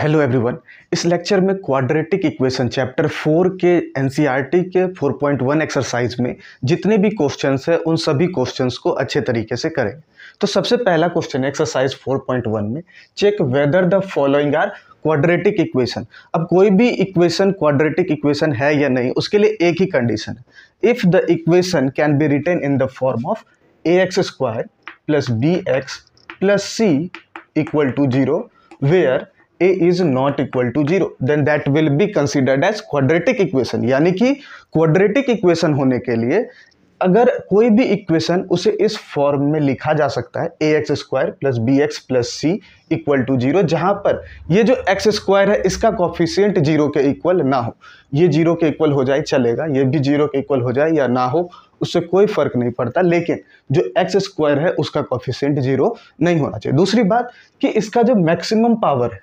Hello everyone. इस lecture में quadratic equation chapter 4 के एनसीईआरटी के 4.1 एक्सरसाइज में जितने भी क्वेश्चंस हैं उन सभी क्वेश्चंस को अच्छे तरीके से करेंगे। तो सबसे पहला क्वेश्चन है एक्सरसाइज 4.1 में, check whether the following are quadratic equation. अब कोई भी इक्वेशन क्वाड्रेटिक इक्वेशन है या नहीं, उसके लिए एक ही कंडीशन है, if the equation can be written in the form of ax² plus bx plus c equal to 0 where a is not equal to 0 then that will be considered as quadratic equation। यानी कि quadratic equation होने के लिए अगर कोई भी equation उसे इस फॉर्म में लिखा जा सकता है ax² plus bx plus c equal to 0, जहां पर ये जो x² है इसका कॉफिशिएंट 0 के इक्वल ना हो। ये 0 के इक्वल हो जाए चलेगा, ये भी 0 के इक्वल हो जाए या ना हो उससे कोई फर्क नहीं पड़ता, लेकिन जो x² है उसका कॉफिशिएंट 0 नहीं होना चाहिए। दूसरी बात कि इसका जो मैक्सिमम पावर है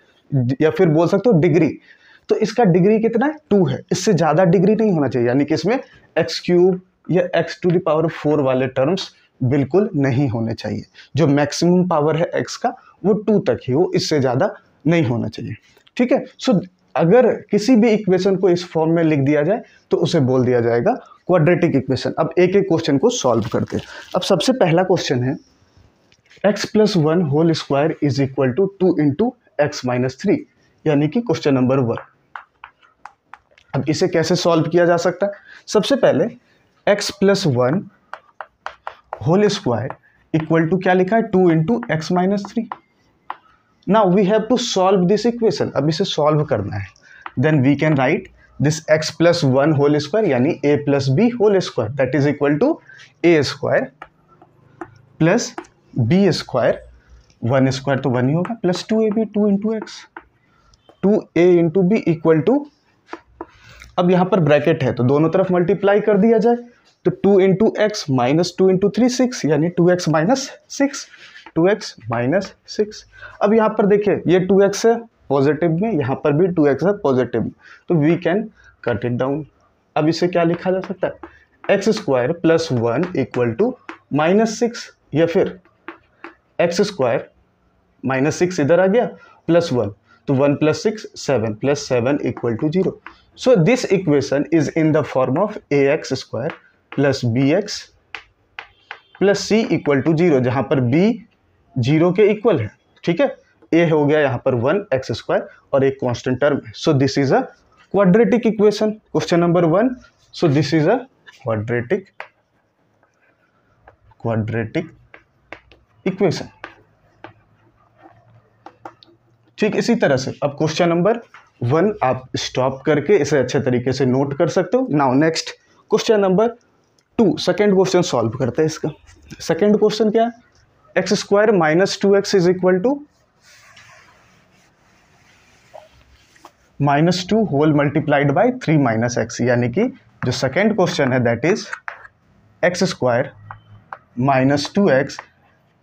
या फिर बोल सकते हो डिग्री, तो इसका डिग्री कितना है 2 है, इससे ज़्यादा डिग्री नहीं होना चाहिए। यानी कि इसमें x³ या x⁴ वाले टर्म्स बिल्कुल नहीं होने चाहिए। जो मैक्सिमम पावर है x का वो 2 तक ही हो, इससे ज़्यादा नहीं होना चाहिए। ठीक है। सो अगर किसी भी इक्वेशन को इस फॉर्म में लिख दिया जाए तो उसे बोल दिया जाएगा क्वाड्रेटिक इक्वेशन। अब एक एक क्वेश्चन को सॉल्व करते हैं। अब सबसे पहला क्वेश्चन है x+1 whole square is equal to 2 into x-3, यानी कि क्वेश्चन नंबर 1। अब इसे कैसे सॉल्व किया जा सकता है? सबसे पहले x+1 whole square equal to क्या लिखा है 2 into x-3। Now we have to solve this equation. अब इसे सॉल्व करना है, then we can write this x+1 whole square यानी a plus B whole square that is equal to a² plus b², 1² तो 1 ही होगा, plus 2ab 2 into x 2a into b equal to, अब यहाँ पर ब्रैकेट है तो दोनों तरफ मल्टीप्लाई कर दिया जाए, तो 2 इंटू एक्स माइनस 2 इंटू 3 6 यानी 2x माइनस 6, 2x माइनस 6। अब यहाँ पर देखिए ये 2x है पॉजिटिव में, यहाँ पर भी 2x है पॉजिटिव में, तो we can cut it down. अब इसे क्या लिखा जा सकता है x² प्लस 1 इक्वल टू -6, या फिर x² -6 इधर आ गया प्लस 1, तो 1 plus 6 7 plus 7 equal to 0। So this equation is in the form of ax² plus bx plus c equal to 0, जहां पर b 0 के इक्वल है। ठीक है, a हो गया यहाँ पर 1 x² और एक कांस्टेंट टर्म है। So this is a quadratic equation, question number 1। So this is a quadratic equation. ठीक, इसी तरह से अब क्वेश्चन नंबर 1 आप स्टॉप करके इसे अच्छे तरीके से नोट कर सकते हो। Now next question number 2, second question solve करते हैं इसका। सेकेंड क्वेश्चन क्या है, x² minus 2x is equal to -2 whole multiplied by 3 minus x, यानी कि जो सेकेंड क्वेश्चन है that is x² minus 2x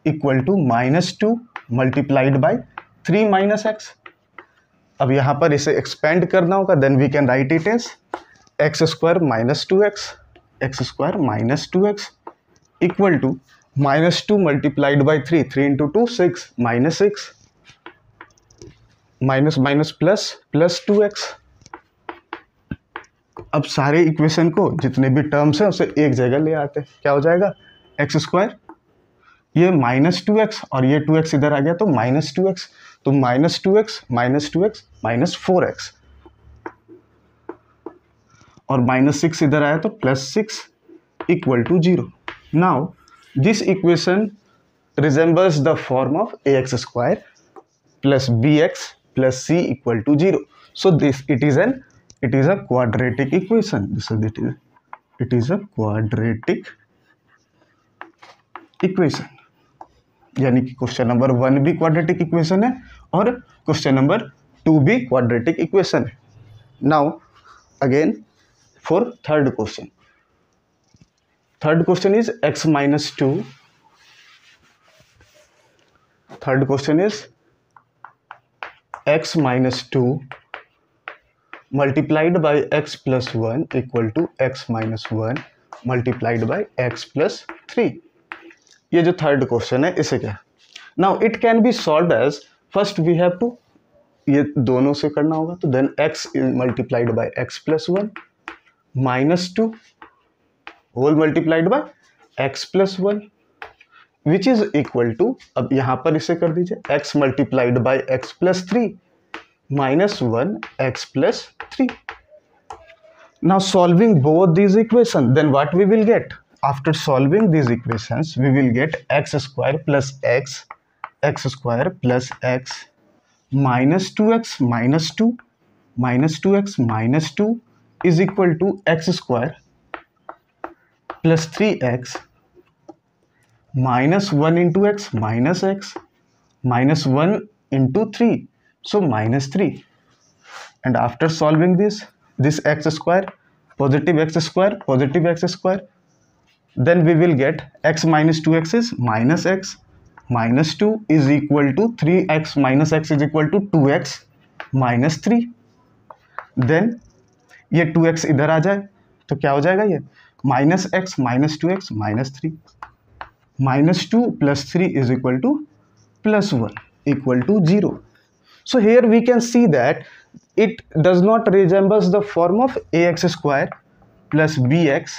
equal to -2 multiplied by 3 minus x. अब यहाँ पर इसे एक्सपेंड करना होगा, then we can write it as x² minus 2x equal to -2 multiplied by 3 into 2 6 minus 6 minus minus plus 2x। अब सारे equation को जितने भी टर्म्स हैं उसे एक जगह ले आते हैं, क्या हो जाएगा x², ये -2x और ये 2x इधर आ गया तो -2x, तो -2x माइनस 4x और -6 इधर आया तो +6 equal to 0। Now this equation resembles the form of ax² plus bx plus c equal to 0। So this it is a quadratic equation. It is a quadratic equation, यानी कि question number 1 भी quadratic equation है और question number 2 भी quadratic equation है। Now again for third question. Third question is x-2। Third question is x-2 multiplied by x plus 1 equal to x-1 multiplied by x plus 3। ये जो third question है इसे क्या, now it can be solve as, first we have to ये दोनों से करना होगा, तो then x multiplied by x plus 1 minus 2 whole multiplied by x plus 1 which is equal to, अब यहां पर इसे कर दीजिए, x multiplied by x plus 3 minus 1 x plus 3. Now solving both these equations, then what we will get? After solving these equations, we will get x square plus x square plus x minus 2x minus 2 minus 2x minus 2 is equal to x square plus 3x minus 1 into x minus 1 into 3. So minus 3, and after solving this x square, positive x square, then we will get x minus 2x is minus x minus 2 is equal to 3x minus x is equal to 2x minus 3. then ये 2x इधर आ जाए तो क्या हो जाएगा, ये minus x minus 2x minus 3 minus 2 plus 3 is equal to plus 1 equal to 0. So here we can see that it does not resembles the form of ax square plus bx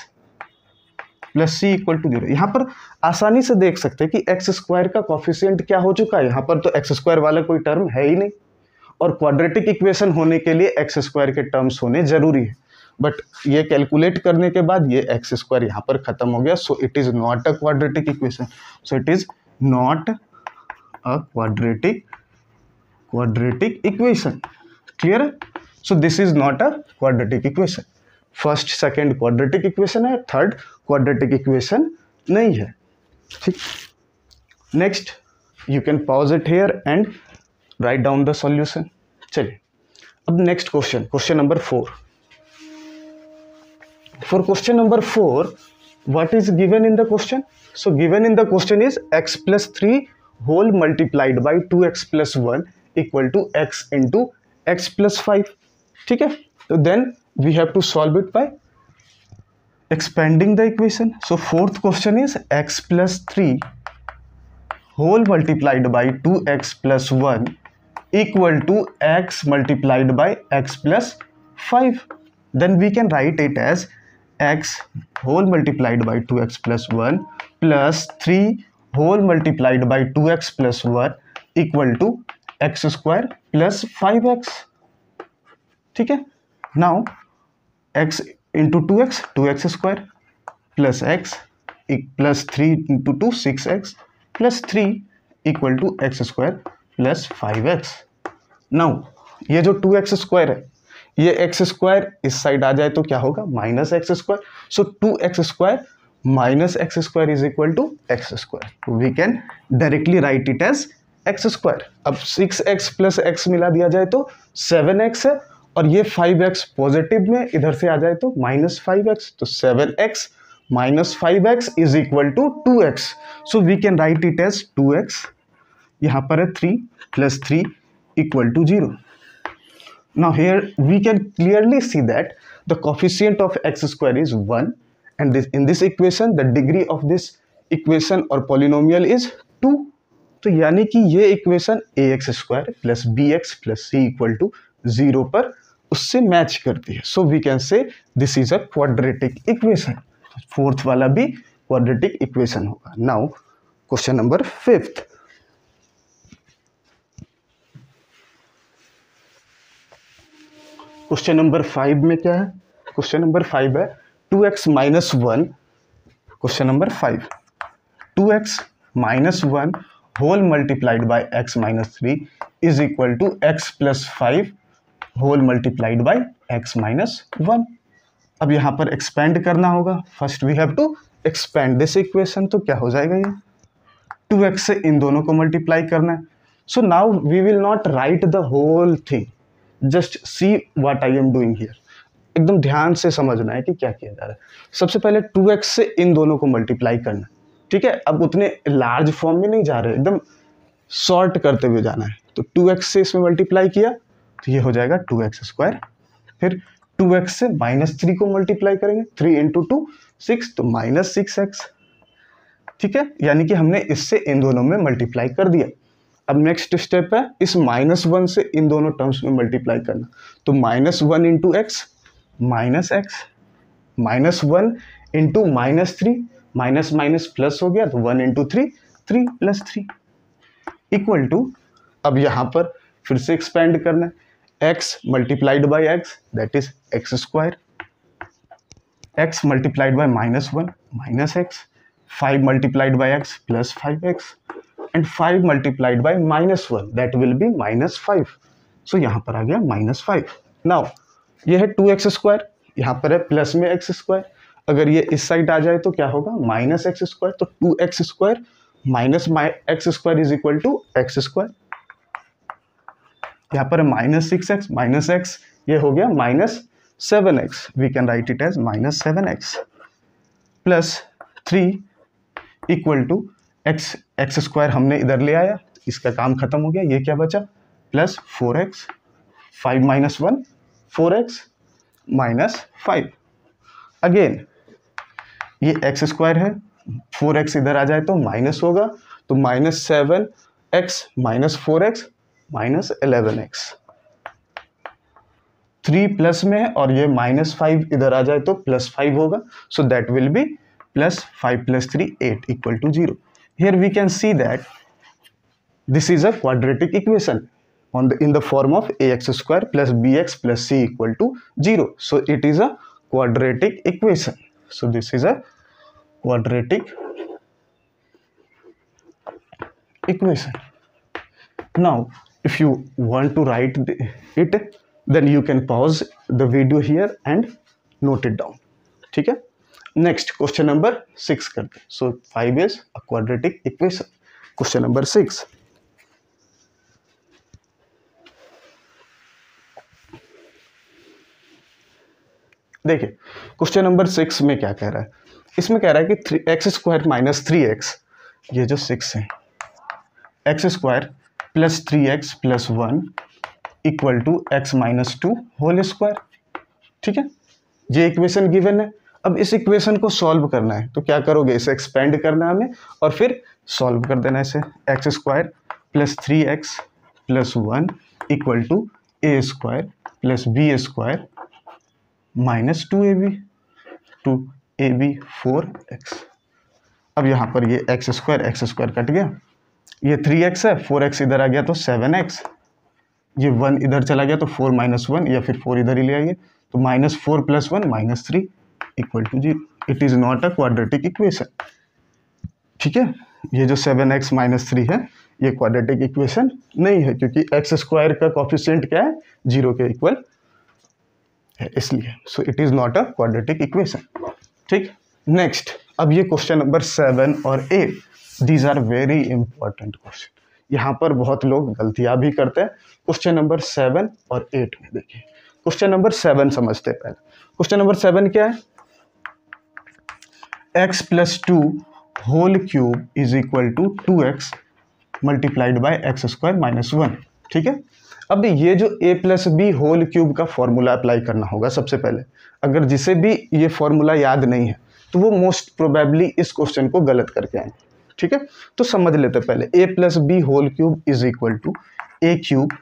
plus c equal to 0. यहाँ पर आसानी से देख सकते हैं कि x square का coefficient क्या हो चुका है, यहाँ पर तो x स्क्वायर वाला कोई टर्म है ही नहीं, और क्वाड्रेटिक इक्वेशन होने के लिए x स्क्वायर के टर्म्स होने जरूरी है, बट ये कैलकुलेट करने के बाद ये x स्क्वायर यहाँ पर खत्म हो गया. So it is not a quadratic equation. So it is not a quadratic equation. Clear? So this is not a quadratic equation. First second quadratic equation है, थर्ड क्वाड्रेटिक इक्वेशन नहीं है. ठीक, next you can pause it here and write down the solution. चलिए अब next question number 4. For question number 4 what is given in the question? So given in the question is x plus 3 whole multiplied by 2x plus 1 equal to x into x plus 5. ठीक है, तो then we have to solve it by expanding the equation. So fourth question is x plus 3 whole multiplied by 2x plus 1 equal to x multiplied by x plus 5. Then we can write it as x whole multiplied by 2x plus 1 plus 3 whole multiplied by 2x plus 1 equal to x square plus 5x. ठीक है, now x into 2x square plus x plus 3 into 2 6x plus 3 equal to x square plus 5x. now ये जो 2x square है, ये x square इस side आ जाए तो क्या होगा, minus x square. So 2x square minus x square is equal to x square. We can directly write it as x square. अब 6x प्लस x मिला दिया जाए तो 7x है, और ये 5x पॉजिटिव में इधर से आ जाए तो माइनस 5x, तो 7x minus 5x is equal to 2x. So we can write it as 2x, यहाँ पर है 3 plus 3 equal to 0. Now here we can clearly see that the coefficient of x square is 1, and in this equation the degree of this equation or polynomial is 2. तो यानी कि ये इक्वेशन ax square plus bx plus c equal to 0 पर उससे match करती है. So we can say this is a quadratic equation. Fourth वाला भी क्वाड्रेटिक इक्वेशन होगा. Now question number 5. Question number 5 में क्या है, क्वेश्चन नंबर 5 है 2x minus 1. Question number 5, 2x minus 1 whole multiplied by x minus 3 is equal to x plus 5 whole multiplied by x minus 1. अब यहाँ पर एक्सपेंड करना होगा. First we have to expand this equation. तो क्या हो जाएगा, ये 2x से इन दोनों को मल्टीप्लाई करना है. So now we will not write the whole thing, just see what I am doing here. एकदम ध्यान से समझना है कि क्या किया जा रहा है. सबसे पहले 2x से इन दोनों को मल्टीप्लाई करना है. ठीक है, अब उतने लार्ज फॉर्म में नहीं जा रहे, एकदम शॉर्ट करते हुए जाना है. तो 2x से इसमें मल्टीप्लाई किया तो ये हो जाएगा 2x स्क्वायर. फिर 2x से माइनस 3 को मल्टीप्लाई करेंगे, 3 इंटू 2 6, तो माइनस 6x. ठीक है, यानी कि हमने इससे इन दोनों में मल्टीप्लाई कर दिया. अब नेक्स्ट स्टेप है इस -1 से इन दोनों टर्म्स में मल्टीप्लाई करना। तो -1 into x minus x, -1 into -3, minus minus plus हो गया तो 1 इंटू 3, 3 + 3 इक्वल टू, अब यहाँ पर फिर से एक्सपेंड करना है, x multiplied by x that is x square, x multiplied by -1 minus x, 5 multiplied by x plus 5x and 5 multiplied by -1 that will be -5. So यहाँ पर आ गया -5. Now ये है 2x स्क्वायर, यहाँ पर है प्लस में x स्क्वायर, अगर ये इस साइड आ जाए तो क्या होगा -x स्क्वायर, तो 2x square minus x square is equal to x square, यहाँ पर है -6x माइनस x, ये हो गया -7x, we can write it as -7x plus 3 equal to x square हमने इधर ले आया, इसका काम खत्म हो गया, ये क्या बचा प्लस 4x, 5 - 1 4x -5, अगेन ये x स्क्वायर है, 4x इधर आ जाए तो माइनस होगा, तो -7x - 4x -11x, 3 प्लस में है और ये -5 इधर आ जाए तो +5 होगा, so that will be +5 + 3 8 equal to 0. Here we can see that this is a quadratic equation in the form of ax square plus bx plus c equal to 0. So it is a quadratic equation. So this is a quadratic equation. Now if you want to write it, then you can pause the video here and note it down. ठीक है, next question number 6 करते हैं. सो 5 is a quadratic equation. Question number 6, देखिए question number 6 में क्या कह रहा है, इसमें कह रहा है कि x स्क्वायर माइनस 3x, ये जो 6 है, x square plus 3x plus 1 equal to x - 2 whole square. ठीक है, ये इक्वेशन गिवन है. अब इस इक्वेशन को सॉल्व करना है, तो क्या करोगे, इसे एक्सपेंड करना है हमें और फिर सॉल्व कर देना है इसे. x square plus 3x plus 1 equal to a square plus b square minus 2ab 4x. अब यहाँ पर ये x स्क्वायर कट गया, ये 3x है, 4x इधर आ गया तो 7x, ये 1 इधर चला गया तो 4 - 1 या फिर 4 इधर ही ले आइए, तो -4 + 1 -3 equal to 0. It is not a quadratic equation. ठीक है, ये जो 7x - 3 है ये क्वाड्रेटिक इक्वेशन नहीं है, क्योंकि x स्क्वायर का कोफिशिएंट क्या है 0 के इक्वल है, इसलिए. So it is not a quadratic equation. ठीक, नेक्स्ट, अब ये क्वेश्चन नंबर 7 और 8, these are very important question. यहाँ पर बहुत लोग गलतियाँ भी करते हैं. क्वेश्चन नंबर 7 और 8 में देखिए, क्वेश्चन नंबर 7 समझते हैं पहले. क्वेश्चन नंबर 7 क्या है, x + 2 whole cube is equal to 2x multiplied by x square minus 1. ठीक है, अब ये जो a + b होल क्यूब का फॉर्मूला अप्लाई करना होगा सबसे पहले. अगर जिसे भी ये फॉर्मूला याद नहीं है तो वो मोस्ट प्रोबेबली इस क्वेश्चन को गलत करके आए. ठीक है, तो समझ लेते पहले. a + b whole cube is equal to a cube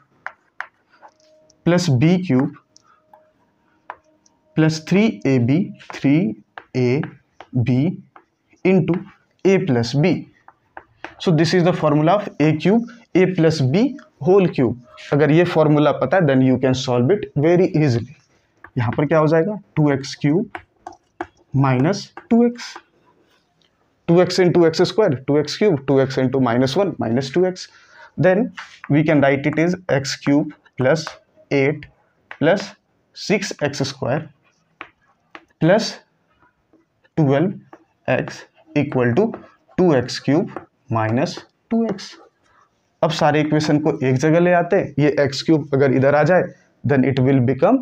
plus b cube plus 3ab into a + b. So this is the formula of a cube a + b whole cube. अगर ये फॉर्मूला पता है then you can solve it very easily. यहाँ पर क्या हो जाएगा 2x cube minus 2x, 2x into x square 2x cube, 2x into -1 -2x. Then we can write it is x cube plus 8 plus 6x square plus 12x equal to 2x cube minus 2x. अब सारे equation को एक जगह ले आते हैं. ये x cube अगर इधर आ जाए then it will become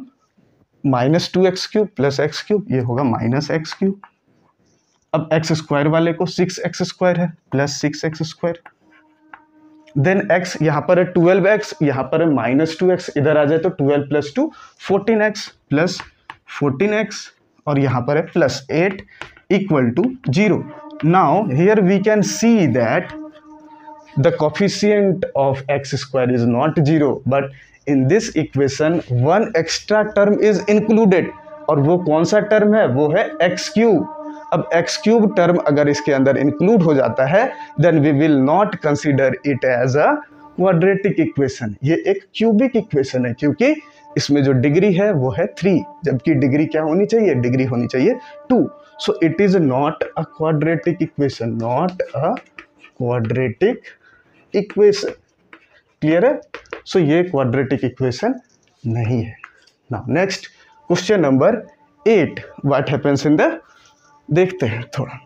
-2x cube plus x cube, ये होगा -x क्यूब. अब x स्क्वायर वाले को 6x स्क्वायर है plus 6x square. Then x यहाँ पर है 12x, यहाँ पर है -2x, इधर आ जाए तो 12 + 2 14x प्लस 14x और यहाँ पर है plus 8 equal to 0. Now here we can see that the coefficient of x square is not zero, but in this equation one extra term is included, और वो कौन सा टर्म है, वो है एक्स क्यूब। अब एक्स क्यूब टर्म अगर इसके अंदर इंक्लूड हो जाता है then we will not consider it as a quadratic equation. ये एक क्यूबिक इक्वेशन है क्योंकि इसमें जो डिग्री है वो है 3, जबकि डिग्री क्या होनी चाहिए, डिग्री होनी चाहिए 2। So it is not a quadratic equation, not a quadratic equation. Clear है? सो ये क्वाड्रेटिक इक्वेशन नहीं है। Now next question number 8, what happens in the, देखते हैं थोड़ा,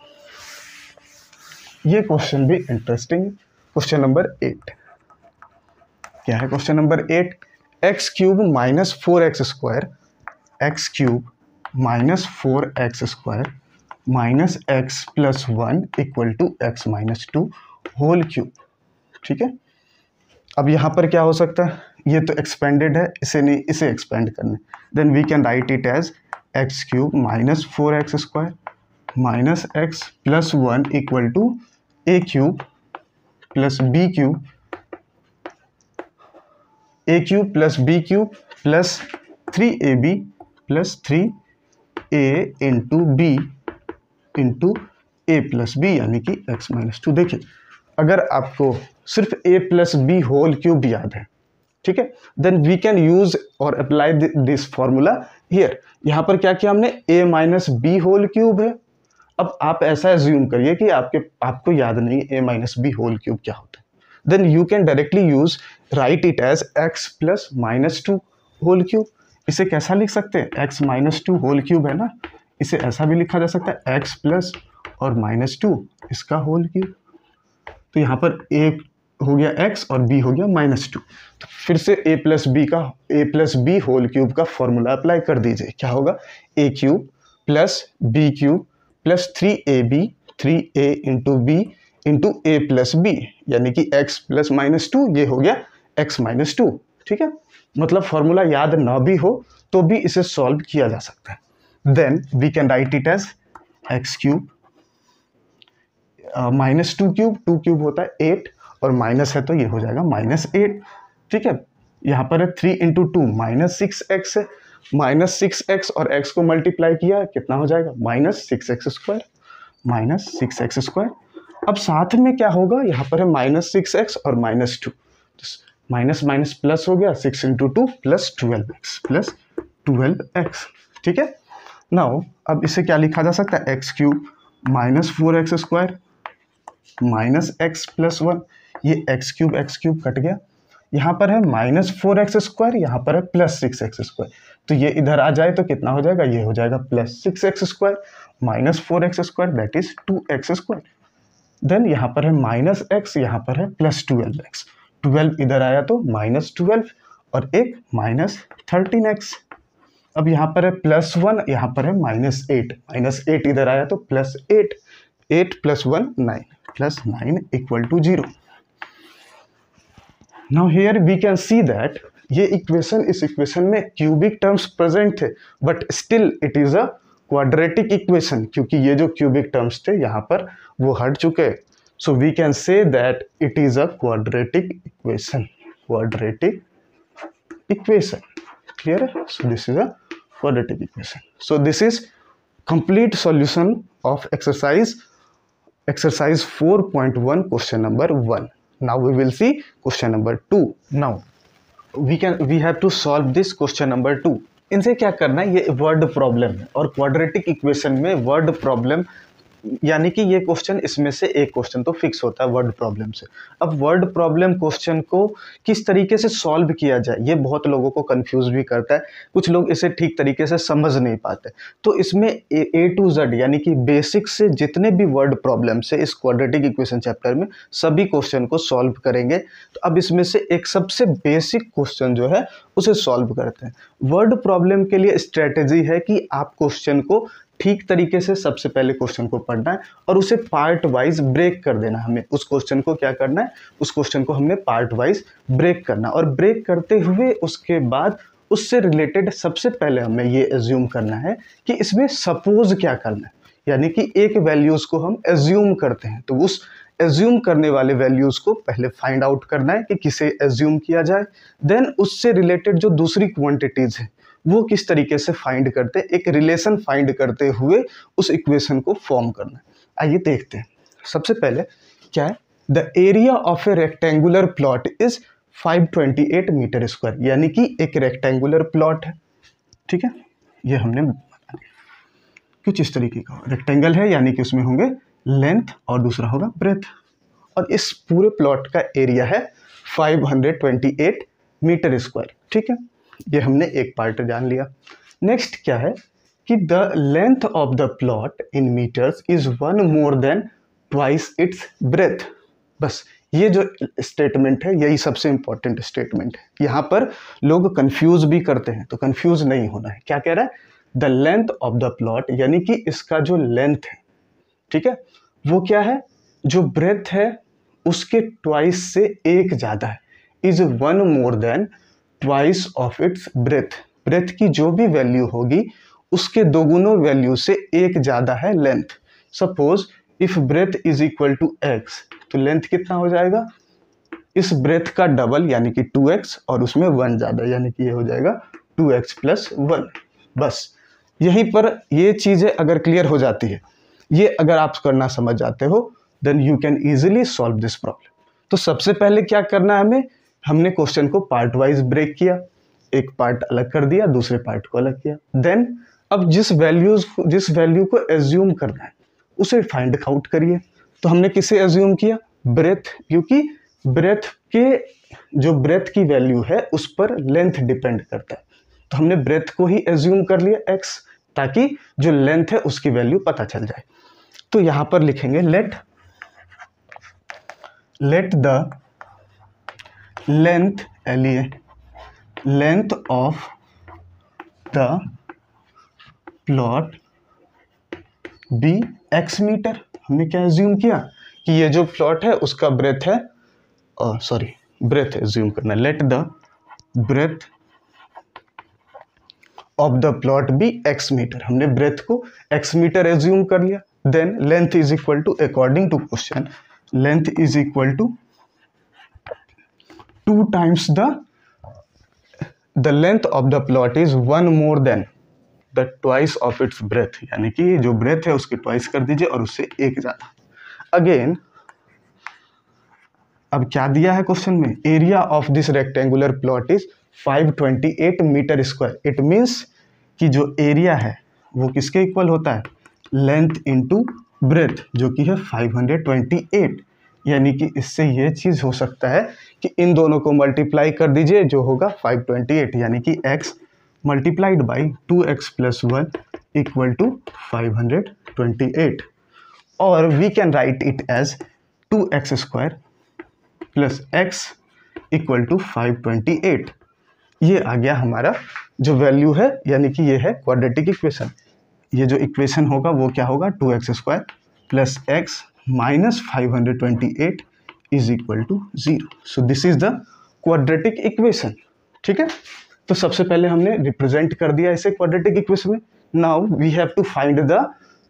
ये क्वेश्चन भी इंटरेस्टिंग। क्वेश्चन नंबर 8 क्या है? Question number 8, x cube minus 4x square, x cube minus 4x square minus x plus 1 equal to x minus 2 whole cube. ठीक है, अब यहाँ पर क्या हो सकता है, ये तो एक्सपेंडेड है, इसे नहीं, इसे एक्सपेंड करना है। Then we can write it as x cube minus 4x square minus x plus 1 equal to a cube plus B cube, a cube plus B cube plus 3ab plus 3a into B into A plus B यानी कि x minus 2। देखिए, अगर आपको सिर्फ a plus B whole cube याद है, ठीक है, देन वी कैन यूज और अप्लाई दिस फॉर्मूला हियर। यहाँ पर क्या किया हमने, a minus b whole cube है। अब आप ऐसा एज्यूम करिए कि आपको याद नहीं a minus b whole cube क्या होता है, then you can directly use write it as x plus minus 2 whole cube. इसे कैसा लिख सकते हैं, x माइनस 2 होल क्यूब है ना, इसे ऐसा भी लिखा जा सकता है x प्लस और माइनस 2 इसका होल क्यूब। तो यहाँ पर a हो गया x और b हो गया माइनस 2। तो फिर से a plus B whole cube का फॉर्मूला अप्लाई कर दीजिए। क्या होगा, a cube plus B cube plus 3ab 3a into B into A plus B यानी कि x प्लस माइनस 2, ये हो गया x माइनस 2। ठीक है, मतलब फॉर्मूला याद ना भी हो तो भी इसे सॉल्व किया जा सकता है। Then we can write it as x cube minus 2 cube होता है 8 और माइनस है तो ये हो जाएगा माइनस 8। ठीक है, यहाँ पर है 3 इंटू 2 माइनस 6x है, माइनस 6x और x को मल्टीप्लाई किया कितना हो जाएगा, minus 6x square, minus 6x square. अब साथ में क्या होगा, यहाँ पर है माइनस 6x और माइनस 2, माइनस माइनस प्लस हो गया, 6 into 2 plus 12x plus 12x। ठीक है, नाउ अब इसे क्या लिखा जा सकता है, x cube minus 4x square minus x plus 1, ये एक्स क्यूब कट गया, यहाँ पर है माइनस 4x स्क्वायर, यहाँ पर है प्लस 6x स्क्वायर, तो ये इधर आ जाए तो कितना हो जाएगा, ये हो जाएगा plus 6x square minus 4x square that is 2x square. Then यहाँ पर है माइनस x, यहाँ पर है प्लस 12x, 12 इधर आया तो माइनस 12 और एक माइनस 13x। अब यहाँ पर है प्लस 1, यहाँ पर है माइनस 8 इधर आया तो plus 8 plus 1 9 plus 9 equal to 0। Now here we can see that ये इक्वेशन, इस इक्वेशन में क्यूबिक टर्म्स प्रेजेंट थे but still it is a quadratic equation, क्योंकि ये जो क्यूबिक टर्म्स थे यहाँ पर वो हट चुके हैं। So we can say that it is a quadratic equation, clear है? So this is a quadratic equation. So this is complete solution of exercise 4.1 question number 1. Now we will see question number 2. Now we have to solve this question number 2. इनसे क्या करना है, ये word problem है और quadratic equation में word problem यानी कि ये क्वेश्चन, इसमें से एक क्वेश्चन तो फिक्स होता है वर्ड प्रॉब्लम से। अब वर्ड प्रॉब्लम क्वेश्चन को किस तरीके से सॉल्व किया जाए ये बहुत लोगों को कंफ्यूज भी करता है, कुछ लोग इसे ठीक तरीके से समझ नहीं पाते। तो इसमें ए टू जेड यानी कि बेसिक से जितने भी वर्ड प्रॉब्लम से इस क्वाड्रेटिक इक्वेशन चैप्टर में सभी क्वेश्चन को सॉल्व करेंगे। तो अब इसमें से एक सबसे बेसिक क्वेश्चन जो है उसे सॉल्व करते हैं। वर्ड प्रॉब्लम के लिए स्ट्रेटेजी है कि आप क्वेश्चन को ठीक तरीके से सबसे पहले क्वेश्चन को पढ़ना है और उसे पार्ट वाइज ब्रेक कर देना। हमें उस क्वेश्चन को क्या करना है, उस क्वेश्चन को हमने पार्ट वाइज ब्रेक करना और ब्रेक करते हुए उसके बाद उससे रिलेटेड सबसे पहले हमें ये एज्यूम करना है कि इसमें सपोज क्या करना है, यानी कि एक वैल्यूज को हम एज्यूम करते हैं, तो उस एज्यूम करने वाले वैल्यूज को पहले फाइंड आउट करना है कि किसे एज्यूम किया जाए, देन उससे रिलेटेड जो दूसरी क्वांटिटीज है वो किस तरीके से फाइंड करते हैं, एक रिलेशन फाइंड करते हुए उस इक्वेशन को फॉर्म करना है। आइए देखते हैं। सबसे पहले क्या है, the area of a rectangular plot is 528 metre square, यानी कि एक रेक्टेंगुलर प्लॉट है, ठीक है, ये हमने बना दिया। कुछ इस तरीके का रेक्टेंगल है, यानी कि उसमें होंगे लेंथ और दूसरा होगा ब्रेथ, और इस पूरे प्लॉट का एरिया है 528 मीटर स्क्वायर, ठीक है, ये हमने एक पार्ट जान लिया। नेक्स्ट क्या है कि the length of the plot in metres is 1 more than twice its breadth. बस ये जो स्टेटमेंट है यही सबसे इंपॉर्टेंट स्टेटमेंट है। यहाँ पर लोग कंफ्यूज भी करते हैं, तो कंफ्यूज नहीं होना है। क्या कह रहा है, the length of the plot, यानी कि इसका जो लेंथ है, ठीक है, वो क्या है, जो ब्रेथ है उसके ट्वाइस से एक ज़्यादा है, is 1 more than twice of its breadth. Breadth की जो भी वैल्यू होगी उसके दोगुनों वैल्यू से एक ज़्यादा है length. Suppose if breadth is equal to x, तो लेंथ कितना हो जाएगा, इस ब्रेथ का डबल यानी कि 2x, और उसमें 1 ज़्यादा यानी कि ये हो जाएगा 2x + 1। बस यहीं पर ये चीज़ें अगर क्लियर हो जाती है, ये अगर आप करना समझ जाते हो, then you can easily solve this problem. तो सबसे पहले क्या करना है हमने क्वेश्चन को पार्ट वाइज ब्रेक किया, एक पार्ट अलग कर दिया, दूसरे पार्ट को अलग किया। देन अब जिस वैल्यू को एज्यूम करना है उसे फाइंड आउट करिए। तो हमने किसे एज्यूम किया, ब्रेथ, क्योंकि ब्रेथ के जो ब्रेथ की वैल्यू है उस पर लेंथ डिपेंड करता है, तो हमने ब्रेथ को ही एज्यूम कर लिया x, ताकि जो लेंथ है उसकी वैल्यू पता चल जाए। तो यहां पर लिखेंगे let the length length of the plot be x metre. हमने क्या एज्यूम किया कि ये जो प्लॉट है उसका ब्रेथ है, ब्रेथ एज्यूम करना, let the breadth of the plot be x metre. हमने ब्रेथ को x मीटर एज्यूम कर लिया। Then length is equal to, according to question, length is equal to 2 times the length of the plot is 1 more than the twice of its breadth, यानी कि जो breath है उसके twice कर दीजिए और उससे एक ज्यादा। अगेन अब क्या दिया है क्वेश्चन में, area of this rectangular plot is 528 metre square. It means कि जो एरिया है वो किसके इक्वल होता है, लेंथ इंटू ब्रेथ, जो कि है 528, यानी कि इससे ये चीज़ हो सकता है कि इन दोनों को मल्टीप्लाई कर दीजिए, जो होगा 528, यानी कि x multiplied by 2x + 1 equal to 528, और we can write it as 2x² + x equal to 528। ये आ गया हमारा जो वैल्यू है, यानी कि ये है क्वाड्रेटिक इक्वेशन। ये जो इक्वेशन होगा वो क्या होगा, 2x² + x - 528 is equal to 0। So this is the quadratic equation, ठीक है। तो सबसे पहले हमने रिप्रेजेंट कर दिया इसे क्वाड्रेटिक इक्वेशन में। Now we have to find the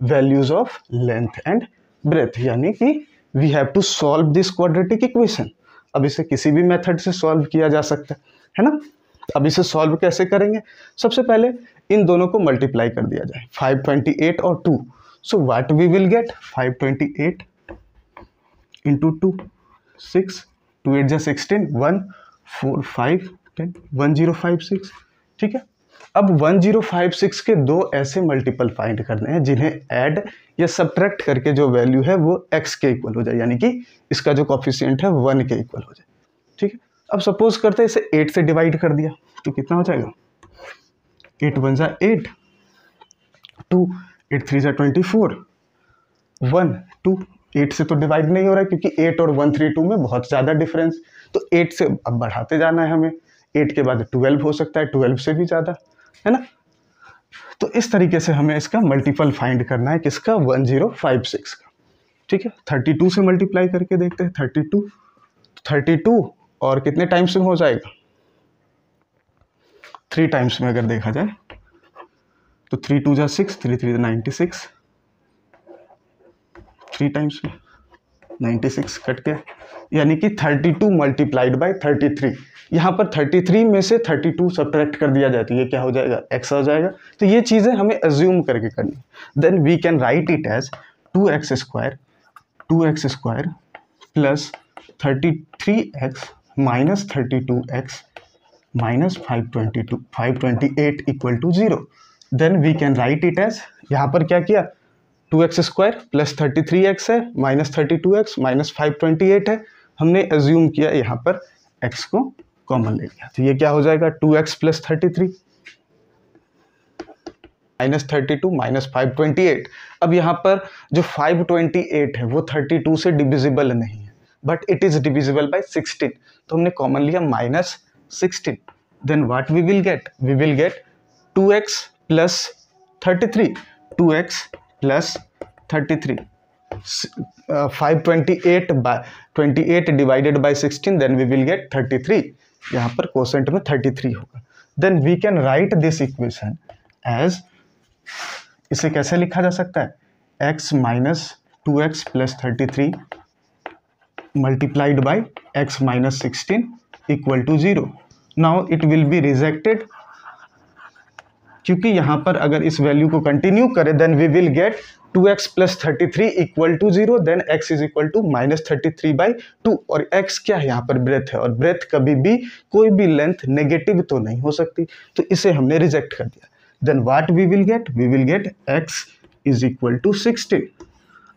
values of length and breadth, यानी कि we have to solve this quadratic equation. अब इसे किसी भी मेथड से सॉल्व किया जा सकता है ना। अब इसे सॉल्व कैसे करेंगे, सबसे पहले इन दोनों को मल्टीप्लाई कर दिया जाए, 528 और 2। So what we will get, 528 into 2, 6, 2 8 जा 16, 1 4 5 10, 1056, ठीक है। अब 1056 के दो ऐसे मल्टीपल फाइंड करने हैं जिन्हें ऐड या सब्ट्रैक्ट करके जो वैल्यू है वो x के इक्वल हो जाए, यानी कि इसका जो कोफिशिएंट है 1 के इक्वल हो जाए, ठीक है। अब सपोज करते हैं इसे 8 से डिवाइड कर दिया तो कितना हो जाएगा, 8 1 जा 8, 2 8 3 जा 24, 1 2, 8 से तो डिवाइड नहीं हो रहा है क्योंकि 8 और 132 में बहुत ज़्यादा डिफरेंस, तो 8 से अब बढ़ाते जाना है हमें। 8 के बाद 12 हो सकता है, 12 से भी ज़्यादा, है ना। तो इस तरीके से हमें इसका मल्टीपल फाइंड करना है, किसका, 1056 का, ठीक है। 32 से मल्टीप्लाई करके देखते हैं, 32 और कितने टाइम्स में हो जाएगा, 3 टाइम्स में अगर देखा जाए तो 3 2 जा 6, 3 3 96, 3 टाइम्स में 96 कट गया, यानी कि 32 मल्टीप्लाइड बाई 33। यहाँ पर 33 में से 32 सब्ट्रैक्ट कर दिया जाए तो ये क्या हो जाएगा, x हो जाएगा। तो ये चीज़ें हमें एज्यूम करके करनी। Then we can write it as 2x square plus 33x minus 32x minus 528 equal to 0। Then we can write it as, यहाँ पर क्या किया, 2x स्क्वायर प्लस 33x है माइनस 32x माइनस 528 है, हमने एज्यूम किया यहाँ पर x को कॉमन ले लिया, तो ये क्या हो जाएगा 2x प्लस 33 माइनस 32 माइनस 528। अब यहाँ पर जो 528 है वो 32 से डिविजिबल नहीं है, but it is divisible by 16, तो हमने कॉमन लिया minus 16। Then what we will get, 2x plus 33, 2x plus 33, 528 by 28 divided by 16, then we will get 33। यहाँ पर कोसेंट में 33 होगा। Then we can write this equation as, इसे कैसे लिखा जा सकता है, x minus 2x plus 33 multiplied by x minus 16 equal to 0। Now it will be rejected, क्योंकि यहाँ पर अगर इस वैल्यू को कंटिन्यू करें then we will get 2x plus 33 equal to 0, then x is equal to minus 33 by 2। और x क्या है, यहाँ पर ब्रेथ है, और ब्रेथ कभी भी कोई भी लेंथ नेगेटिव तो नहीं हो सकती, तो इसे हमने रिजेक्ट कर दिया। Then what we will get, x is equal to 16।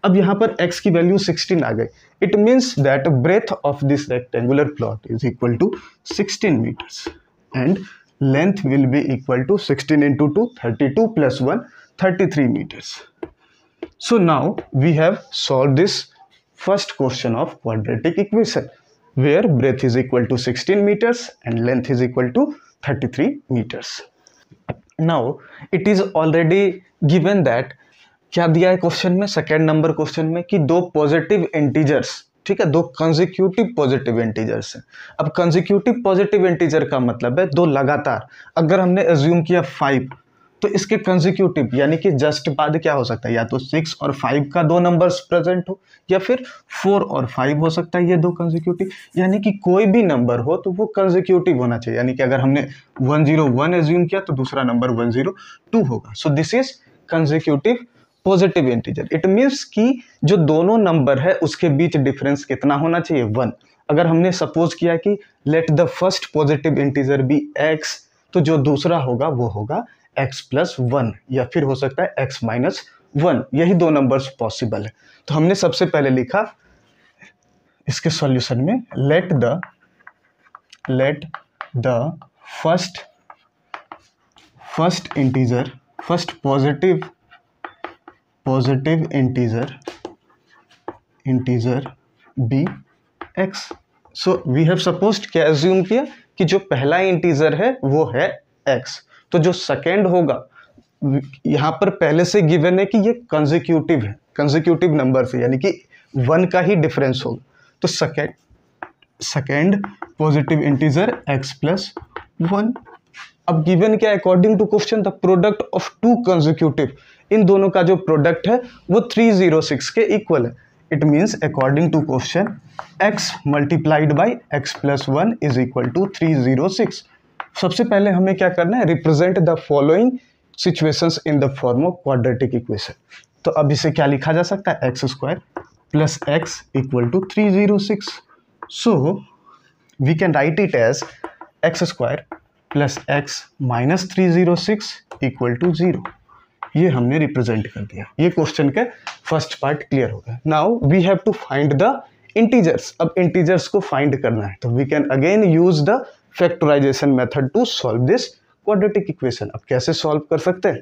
अब यहाँ पर x की वैल्यू 16 आ गई, it means that breadth of this rectangular plot is equal to 16 metres and length will be equal to 16 into 2, 32 plus 1, 33 meters. So now we have solved this first question of quadratic equation where breadth is equal to 16 meters and length is equal to 33 meters. Now it is already given that, क्या दिया है question में, second number question में, कि दो positive integers, ठीक है, दो कंसेक्यूटिव पॉजिटिव इंटीजर्स हैं। अब कंसेक्यूटिव पॉजिटिव इंटीजर का मतलब है दो लगातार। अगर हमने एज्यूम किया 5, तो इसके कंसेक्यूटिव यानी कि जस्ट बाद क्या हो सकता है, या तो 6 और 5 का दो नंबर्स प्रेजेंट हो, या फिर 4 और 5 हो सकता है, ये दो कंसेक्यूटिव, यानी कि कोई भी नंबर हो तो वो कंसेक्यूटिव होना चाहिए। यानी कि अगर हमने 101 एज्यूम किया तो दूसरा नंबर 102 होगा। सो this is consecutive positive integer. It means कि जो दोनों नंबर है उसके बीच डिफरेंस कितना होना चाहिए, 1। अगर हमने सपोज किया कि let the first positive integer be x, तो जो दूसरा होगा वो होगा x प्लस 1, या फिर हो सकता है x माइनस 1, यही दो नंबर्स पॉसिबल है। तो हमने सबसे पहले लिखा इसके सॉल्यूशन में, let the first integer, first positive integer be x। So we have supposed, क्या एज्यूम किया कि जो पहला इंटीजर है वो है x, तो जो सेकेंड होगा, यहाँ पर पहले से गिवन है कि ये कंसेक्यूटिव है, कंसेक्यूटिव नंबर से, यानी कि 1 का ही डिफरेंस होगा। तो second positive integer x plus 1। अब गिवन क्या, according to question the product of two consecutive, इन दोनों का जो प्रोडक्ट है वो 306 के इक्वल है। It means according to question x multiplied by x plus 1 is equal to 306। सबसे पहले हमें क्या करना है, represent the following situations in the form of quadratic equation. तो अब इसे क्या लिखा जा सकता है, x square plus x equal to 306। So we can write it as x square plus x minus 306 equal to 0। ये हमने रिप्रेजेंट कर दिया। ये क्वेश्चन का फर्स्ट पार्ट क्लियर हो गया। Now we have to find the integers. अब integers को फाइंड करना है, तो we can again use the factorisation method to solve this quadratic equation. अब कैसे सॉल्व कर सकते हैं,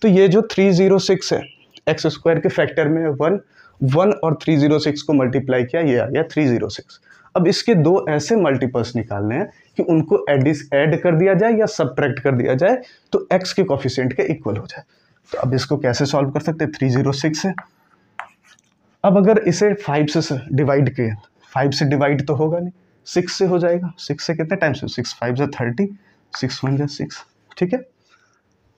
तो ये जो 306 है, एक्स स्क्वायर के फैक्टर में 1 और 306 को मल्टीप्लाई किया, ये आ गया 306। अब इसके दो ऐसे मल्टीपल्स निकालने हैं कि उनको ऐड कर दिया जाए या सबट्रैक्ट कर दिया जाए तो x के कोफिशिएंट के इक्वल हो जाए। तो अब इसको कैसे सॉल्व कर सकते हैं, 306 है। अब अगर इसे 5 से डिवाइड किए, 5 से डिवाइड तो होगा नहीं, 6 से हो जाएगा। 6 से कितने टाइम्स, 6 5 से 30, 6 1 जा 6, ठीक है।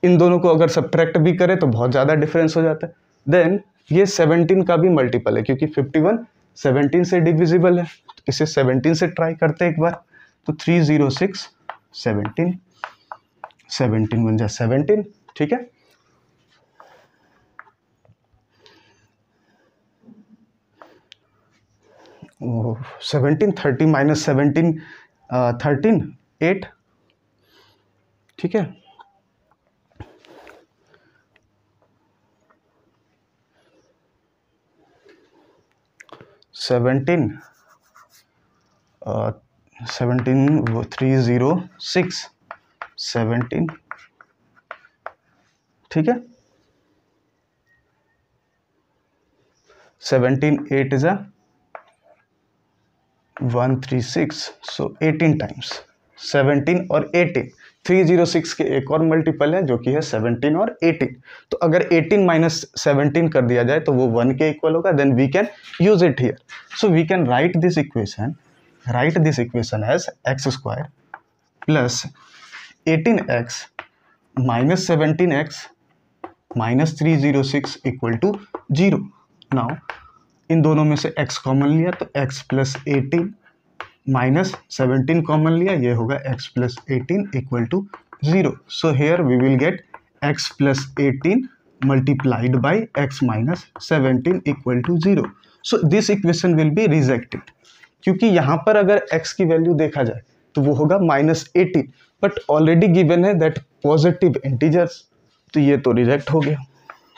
इन दोनों को अगर सबट्रैक्ट भी करें तो बहुत ज़्यादा डिफरेंस हो जाता है। देन ये 17 का भी मल्टीपल है क्योंकि 51 17 से डिविजिबल है। तो इसे 17 से ट्राई करते हैं एक बार। तो 306 17 17 बन जाए 17, ठीक है। ओह 17 30 माइनस 17 13 8, ठीक है। सेवनटीन 306 17, ठीक है। 17 8 इज 136, सो 18 टाइम्स 17 और 18। 306 के एक और मल्टीपल है जो कि है 17 और 18। तो अगर 18 माइनस 17 कर दिया जाए तो वो 1 के इक्वल होगा। Then we can use it here. So we can write this equation as x square plus 18x minus 17x minus 306 equal to 0। Now इन दोनों में से x कॉमन लिया तो x प्लस 18 माइनस 17 कॉमन लिया, ये होगा x plus 18 equal to 0। So here we will get x plus 18 multiplied by x minus 17 equal to 0। So this equation will be rejected क्योंकि यहाँ पर अगर x की वैल्यू देखा जाए तो वो होगा माइनस 18, बट ऑलरेडी गिवन है दैट पॉजिटिव इंटीजर्स, तो ये तो रिजेक्ट हो गया।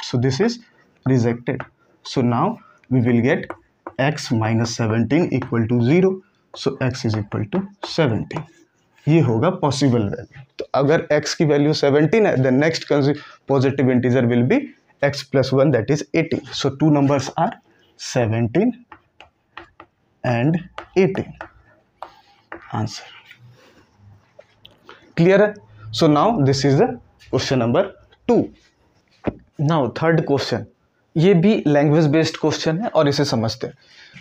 सो this is rejected. So now we will get x minus 17 equal to 0. So x is equal to 17. ये होगा पॉसिबल वैल्यू। तो अगर x की वैल्यू 17 है then next positive integer will be x plus 1 that is 18. So two numbers are 17 and 18. Answer. Clear है? So now this is the question number 2. Now third question. ये भी language based question है और इसे समझते हैं।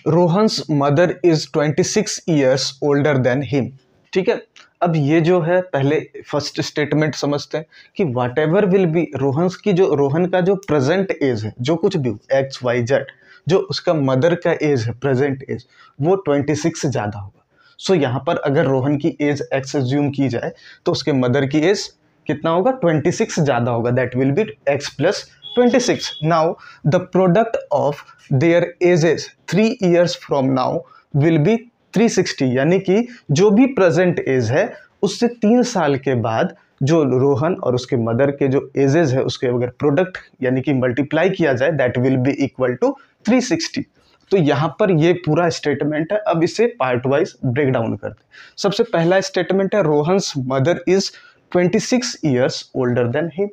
Rohan's mother is 26 years older than him, ठीक है। अब ये जो है पहले फर्स्ट स्टेटमेंट समझते हैं कि वाट एवर विल बी रोहन का जो प्रेजेंट एज है, जो कुछ भी एक्स वाई जेड, जो उसका मदर का एज है प्रेजेंट एज वो 26 से ज़्यादा होगा। सो यहाँ पर अगर रोहन की एज एक्स एज्यूम की जाए तो उसके मदर की एज कितना होगा 26 ज़्यादा होगा, that will B x plus 26. Now the product of their ages 3 years from now will be 360, यानी कि जो भी प्रेजेंट एज है उससे 3 साल के बाद जो रोहन और उसके मदर के जो एजेस है उसके अगर प्रोडक्ट यानी कि मल्टीप्लाई किया जाए that will be equal to 360। तो यहाँ पर ये पूरा स्टेटमेंट है। अब इसे पार्ट वाइज ब्रेक डाउन करते हैं। सबसे पहला स्टेटमेंट है Rohan's mother is 26 years older than him.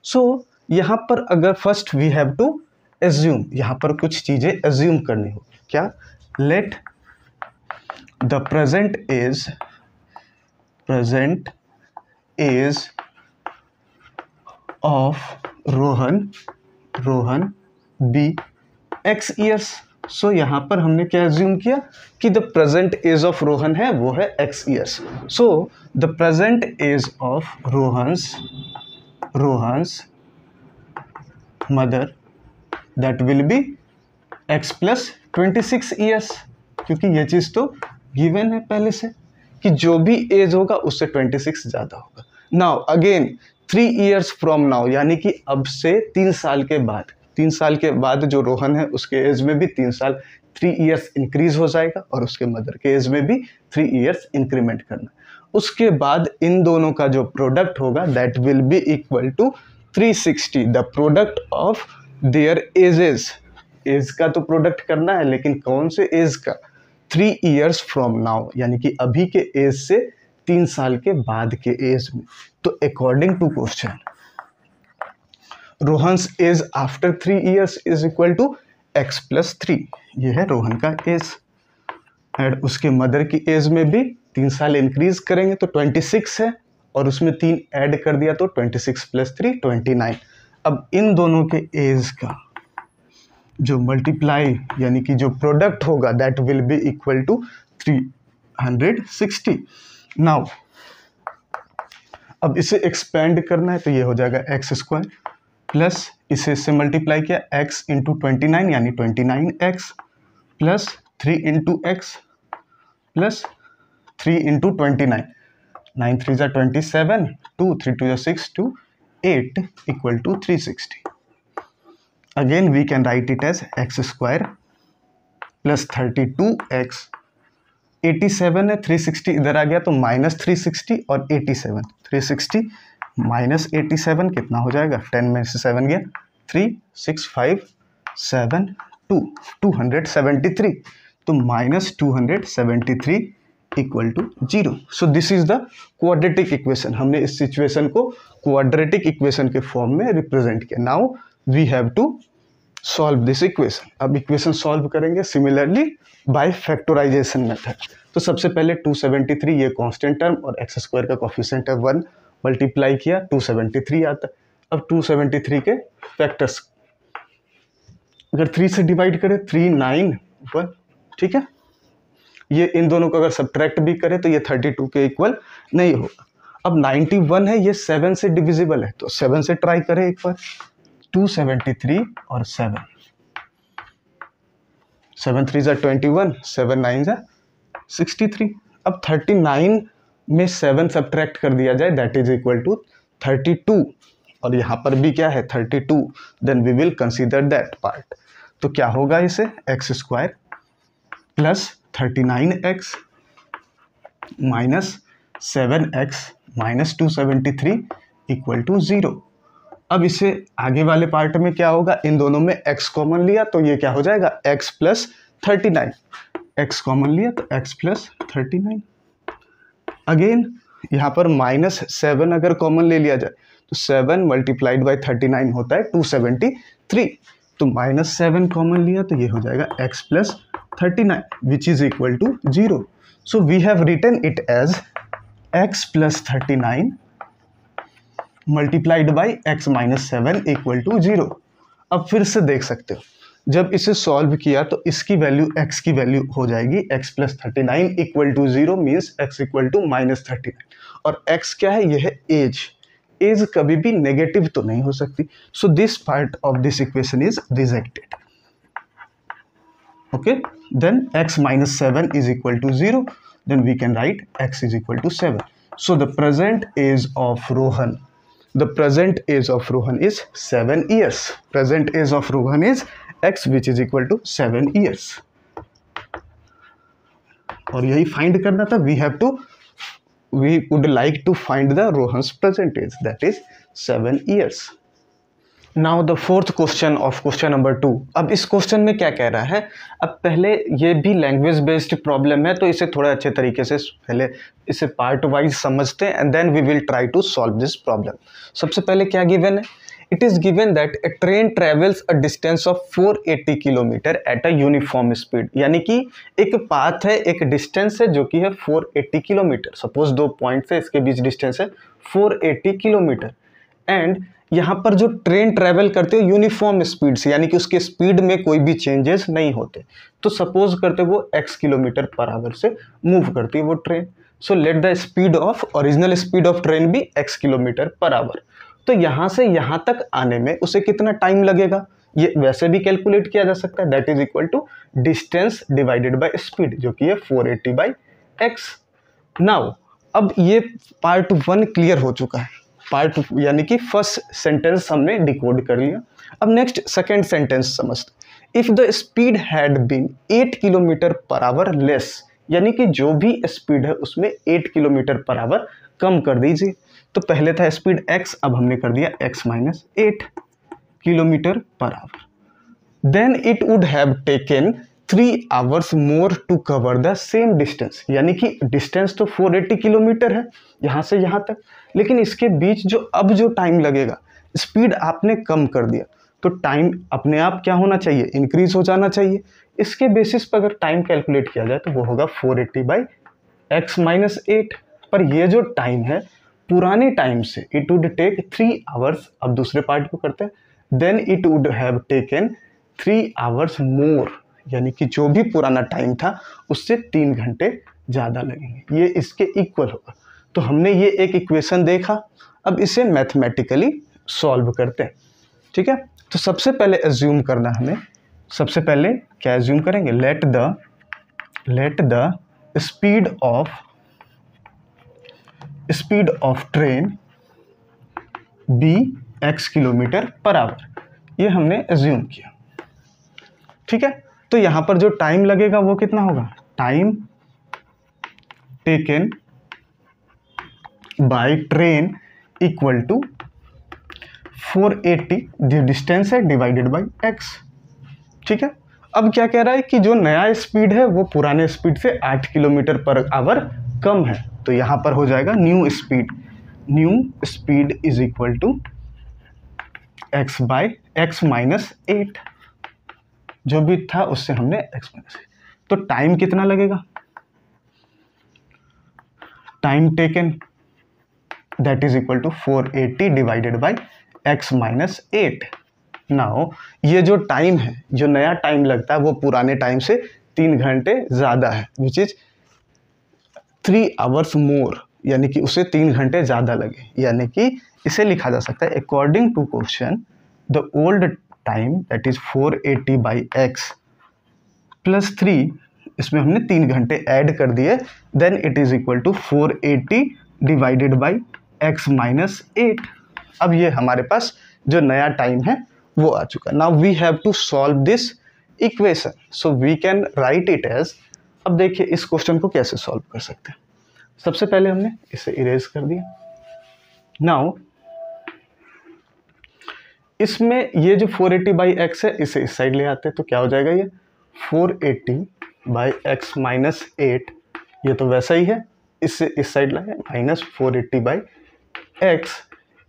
So यहाँ पर अगर first we have to assume, यहाँ पर कुछ चीज़ें एज्यूम करनी हो। क्या? Let the present age of Rohan be X years. So यहाँ पर हमने क्या एज्यूम किया कि the present age of Rohan है वो है X years. So the present age of Rohan's mother that will be x plus 26 years, क्योंकि ये चीज़ तो गिवन है पहले से कि जो भी एज होगा उससे 26 ज़्यादा होगा। Now again 3 years from now, यानी कि अब से 3 साल के बाद, 3 साल के बाद जो रोहन है उसके एज में भी 3 साल 3 ईयर्स इंक्रीज हो जाएगा और उसके मदर के एज में भी 3 ईयर्स इंक्रीमेंट करना। उसके बाद इन दोनों का जो प्रोडक्ट होगा that will be equal to 360। The product of their ages, age का तो प्रोडक्ट करना है लेकिन कौन से एज का? 3 ईयर्स फ्रॉम नाउ, यानी कि अभी के एज से 3 साल के बाद के एज में। तो according to question Rohan's age after 3 years is equal to x plus 3। ये है रोहन का एज एंड उसके मदर की एज में भी 3 साल इंक्रीज करेंगे तो 26 है और उसमें 3 ऐड कर दिया तो 26 प्लस 3 29। अब इन दोनों के एज का जो मल्टीप्लाई यानी कि जो प्रोडक्ट होगा that will be equal to 360। Now अब इसे एक्सपेंड करना है तो ये हो जाएगा एक्स स्क्वायर प्लस इसे इससे मल्टीप्लाई किया x इंटू 29 यानी 29x plus 3 into x plus 3 into 29, 9 3 ज़ा 27, 2 3 2 ज़ा 6, 2 8 equal to 360. Again we can write it as x square plus 32x, 87 है, 360 इधर आ गया तो माइनस 360 और 87, 360 माइनस 87 कितना हो जाएगा, 10 में से 7 गया, 3 6 5 7 2 273, तो minus 273 equal to 0. So this is the quadratic equation. हमने इस सिचुएशन को क्वाड्रेटिक इक्वेशन के फॉर्म में रिप्रेजेंट किया. Now we have to solve this equation. अब इक्वेशन सॉल्व करेंगे सिमिलरली बाय फैक्टराइजेशन मेथड. तो सबसे पहले 273 ये कांस्टेंट टर्म और एक्स स्क्वायर का कोफिशिएंट है 1, मल्टीप्लाई किया 273 आता है. अब 273 के फैक्टर्स अगर 3 से डिवाइड करें 3 9 1, ठीक है. ये इन दोनों को अगर सब्ट्रैक्ट भी करें तो ये 32 के इक्वल नहीं होगा. अब 91 है, ये 7 से डिविजिबल है, तो 7 से ट्राई करें एक बार. 273 और 7, 7 3 ज़ा 21, 7 9 ज़ा 63. अब 39 में 7 सब्ट्रैक्ट कर दिया जाए, दैट इज इक्वल टू 32, और यहाँ पर भी क्या है 32, then we will consider that part. तो क्या होगा इसे, x square plus 39x minus 7x minus 273 equal to 0. अब इसे आगे वाले पार्ट में क्या होगा, इन दोनों में x कॉमन लिया तो ये क्या हो जाएगा, x प्लस 39, x कॉमन लिया तो x प्लस 39. अगेन यहाँ पर माइनस 7 अगर कॉमन ले लिया जाए तो 7 मल्टीप्लाइड बाई 39 होता है 273, तो माइनस 7 कॉमन लिया तो ये हो जाएगा x plus 39 which is equal to 0. So we have written it as x plus 39 multiplied by x minus 7 equal to 0. अब फिर से देख सकते हो, जब इसे सॉल्व किया तो इसकी वैल्यू x की वैल्यू हो जाएगी x plus 39 equal to 0 means x equal to minus 39. और x क्या है, यह है एज. एज कभी भी नेगेटिव तो नहीं हो सकती. So this part of this equation is rejected. Okay, then x minus 7 is equal to 0, then we can write x is equal to 7. So the present age of Rohan, the present age of Rohan is 7 years. Present age of Rohan is x which is equal to 7 years. और यही find करना था. we would like to find the Rohan's present age, that is 7 years. Now the fourth question of question number 2. अब इस question में क्या कह रहा है, अब पहले ये भी लैंग्वेज बेस्ड प्रॉब्लम है तो इसे थोड़ा अच्छे तरीके से पहले इसे पार्ट वाइज समझते हैं and then we will try to solve this problem. सबसे पहले क्या गिवन है, it is given that a train travels a distance of 480 kilometre at a uniform speed. यानी कि एक पाथ है, एक डिस्टेंस है जो कि है 480 किलोमीटर. सपोज दो पॉइंट्स है, इसके बीच डिस्टेंस है 480 किलोमीटर. एंड यहाँ पर जो ट्रेन ट्रैवल करते हो यूनिफॉर्म स्पीड से, यानी कि उसके स्पीड में कोई भी चेंजेस नहीं होते. तो सपोज करते वो x किलोमीटर पर आवर से मूव करती है वो train. So let the speed of original speed of train भी x किलोमीटर पर आवर. तो यहाँ से यहाँ तक आने में उसे कितना टाइम लगेगा, ये वैसे भी कैलकुलेट किया जा सकता है. That is equal to distance divided by speed जो कि है 480 बाई x. नाउ अब ये पार्ट 1 क्लियर हो चुका है. पार्ट यानी कि फर्स्ट सेंटेंस हमने डिकोड कर लिया. अब नेक्स्ट सेकेंड सेंटेंस समझते. If the speed had been 8 kilometre per hour less, यानी कि जो भी स्पीड है उसमें 8 किलोमीटर पर आवर कम कर दीजिए. तो पहले था स्पीड x, अब हमने कर दिया x minus 8 kilometre per hour. Then it would have taken 3 hours more to cover the same distance. यानी कि डिस्टेंस तो 480 किलोमीटर है यहाँ से यहाँ तक, लेकिन इसके बीच जो अब जो टाइम लगेगा, स्पीड आपने कम कर दिया तो टाइम अपने आप क्या होना चाहिए, इंक्रीज हो जाना चाहिए. इसके बेसिस पर अगर टाइम कैलकुलेट किया जाए तो वो होगा 480 बाई x माइनस 8. पर ये जो टाइम है पुराने टाइम से इट वुड टेक 3 आवर्स. अब दूसरे पार्ट को करते हैं. Then it would have taken 3 hours more, यानी कि जो भी पुराना टाइम था उससे 3 घंटे ज़्यादा लगेंगे. ये इसके इक्वल होगा. तो हमने ये एक इक्वेशन देखा. अब इसे मैथमेटिकली सॉल्व करते हैं. ठीक है, तो सबसे पहले एज्यूम करना हमें, सबसे पहले क्या एज्यूम करेंगे, let the speed of train be x kilometre per hour, ये हमने एज्यूम किया। ठीक है, तो यहां पर जो टाइम लगेगा वो कितना होगा, time taken by train equal to 480 जो डिस्टेंस है डिवाइडेड बाय x। ठीक है, अब क्या कह रहा है कि जो नया स्पीड है वो पुराने स्पीड से 8 किलोमीटर पर आवर कम है, तो यहां पर हो जाएगा new speed is equal to x by x minus 8, जो भी था उससे हमने x माइनस 8, तो टाइम कितना लगेगा, time taken that is equal to 480 divided by x minus 8। Now ये जो टाइम है, जो नया टाइम लगता है वो पुराने टाइम से 3 घंटे ज़्यादा है, विच इज 3 आवर्स मोर, यानी कि उसे 3 घंटे ज़्यादा लगे, यानी कि इसे लिखा जा सकता है according to question the old time that is 480 by x plus 3, इसमें हमने 3 घंटे ऐड कर दिए, then it is equal to 480 divided by x minus 8। अब ये हमारे पास जो नया टाइम है वो आ चुका। Now we have to solve this equation, so we can write it as, अब देखिए इस क्वेश्चन को कैसे सॉल्व कर सकते हैं। सबसे पहले हमने इसे इरेज कर दिया। नाउ इसमें ये जो 480 बाई एक्स है इसे इस साइड ले आते हैं, तो क्या हो जाएगा, ये 480 बाई एक्स माइनस 8, ये तो वैसा ही है, इससे इस साइड लाए minus 480 by x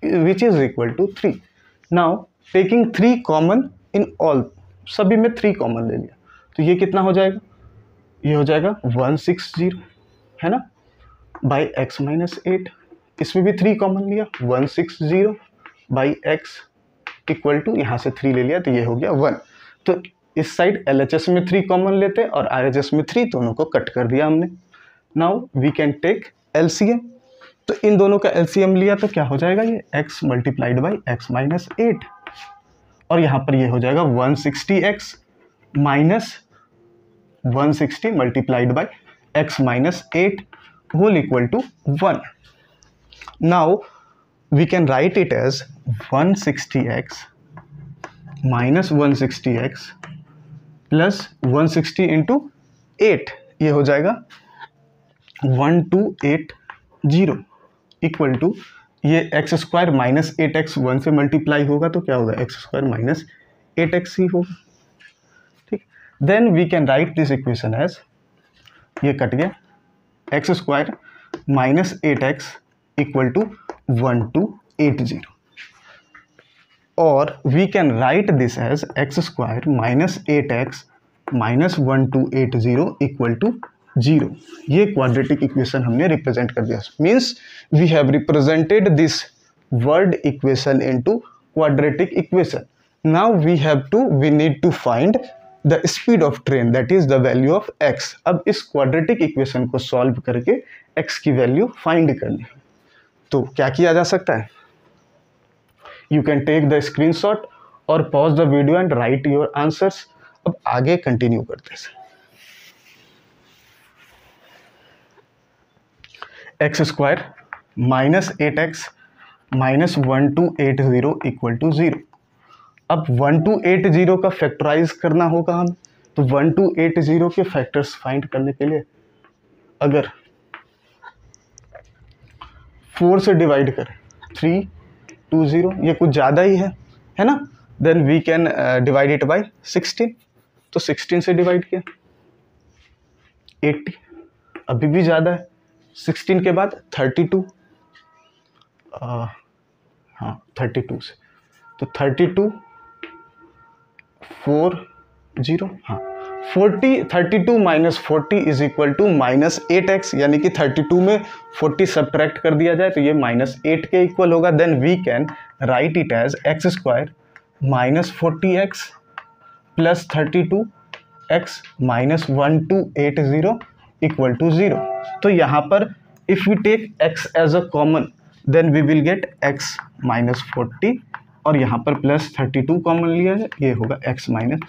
which is equal to 3। Now taking 3 common in all, सभी में 3 कॉमन ले लिया, तो ये कितना हो जाएगा, ये हो जाएगा 160, है ना, बाई एक्स माइनस 8, इसमें भी 3 कॉमन लिया, 160 बाई एक्स इक्वल टू, यहाँ से 3 ले लिया तो ये हो गया 1। तो इस साइड LHS में 3 कॉमन लेते और RHS में 3, दोनों को कट कर दिया हमने। Now we can take LCM, तो इन दोनों का LCM लिया तो क्या हो जाएगा, ये x multiplied by x minus 8, और यहाँ पर ये हो जाएगा 160x minus 160 multiplied by x minus 8 whole equal to 1। Now we can write it as 160x minus 160x plus 160 into 8, ये हो जाएगा 1280 इक्वल टू, ये एक्स स्क्वायर माइनस 8x 1 से मल्टीप्लाई होगा तो क्या होगा, एक्स स्क्वायर माइनस 8x ही होगा। ठीक, then we can write this equation as, ये कट गया, x square minus 8x equal to 1280, और we can write this as x square minus 8x minus 1280 equal to 0। ये क्वाड्रेटिक इक्वेशन हमने represent कर दिया, means we have represented this word equation into quadratic equation. Now we need to find the speed of train that is the value of x। अब इस quadratic equation को solve करके x की value find करनी है, तो क्या किया जा सकता है, you can take the screenshot और pause the video and write your answers. अब आगे कंटिन्यू करते हैं। X square minus 8x minus 1280 equal to 0। अब 1280 का फैक्टराइज करना होगा हम, तो 1280 के फैक्टर्स फाइंड करने के लिए अगर 4 से डिवाइड करें, 320, ये कुछ ज़्यादा ही है ना, then we can divide it by 16, तो 16 से डिवाइड किया 80, अभी भी ज़्यादा है, 16 के बाद 32, हाँ 32 से, तो 32 40, हाँ 32 minus 40 is equal to minus 8x, यानी कि 32 में 40 सब्ट्रैक्ट कर दिया जाए तो ये माइनस 8 के इक्वल होगा। Then we can write it as x square minus 40x plus 32x minus 1280 equal to 0। तो यहाँ पर if we take x as a common then we will get x minus 40 और यहाँ पर प्लस 32 कॉमन लिया है, ये होगा x minus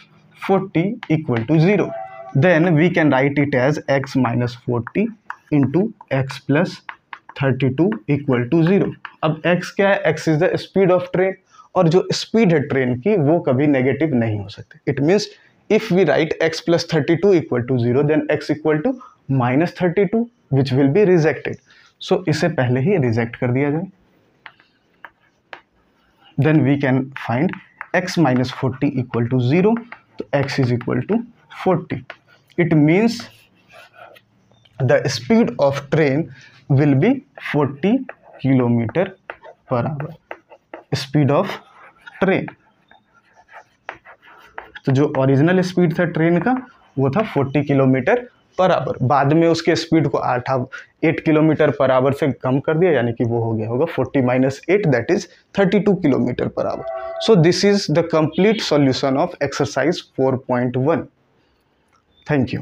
40 equal to 0. Then we can write it as x minus 40 into x plus 32 equal to 0. अब x क्या है? x is the speed of train, और जो स्पीड है ट्रेन की वो कभी नेगेटिव नहीं हो सकती. It means if we write x plus 32 equal to 0 then x equal to minus 32 which will be rejected. So इसे पहले ही रिजेक्ट कर दिया जाए. Then we can find x minus 40 equal to 0. तो x is equal to 40. It means the speed of train will be 40 kilometre per hour. Speed of train, तो जो original speed था ट्रेन का वो था 40 किलोमीटर पर आवर. बाद में उसके स्पीड को 8 किलोमीटर पर आवर से कम कर दिया, यानी कि वो हो गया होगा 40 minus 8 that is 32 kilometre per our. So this is the complete solution of exercise 4.1. Thank you.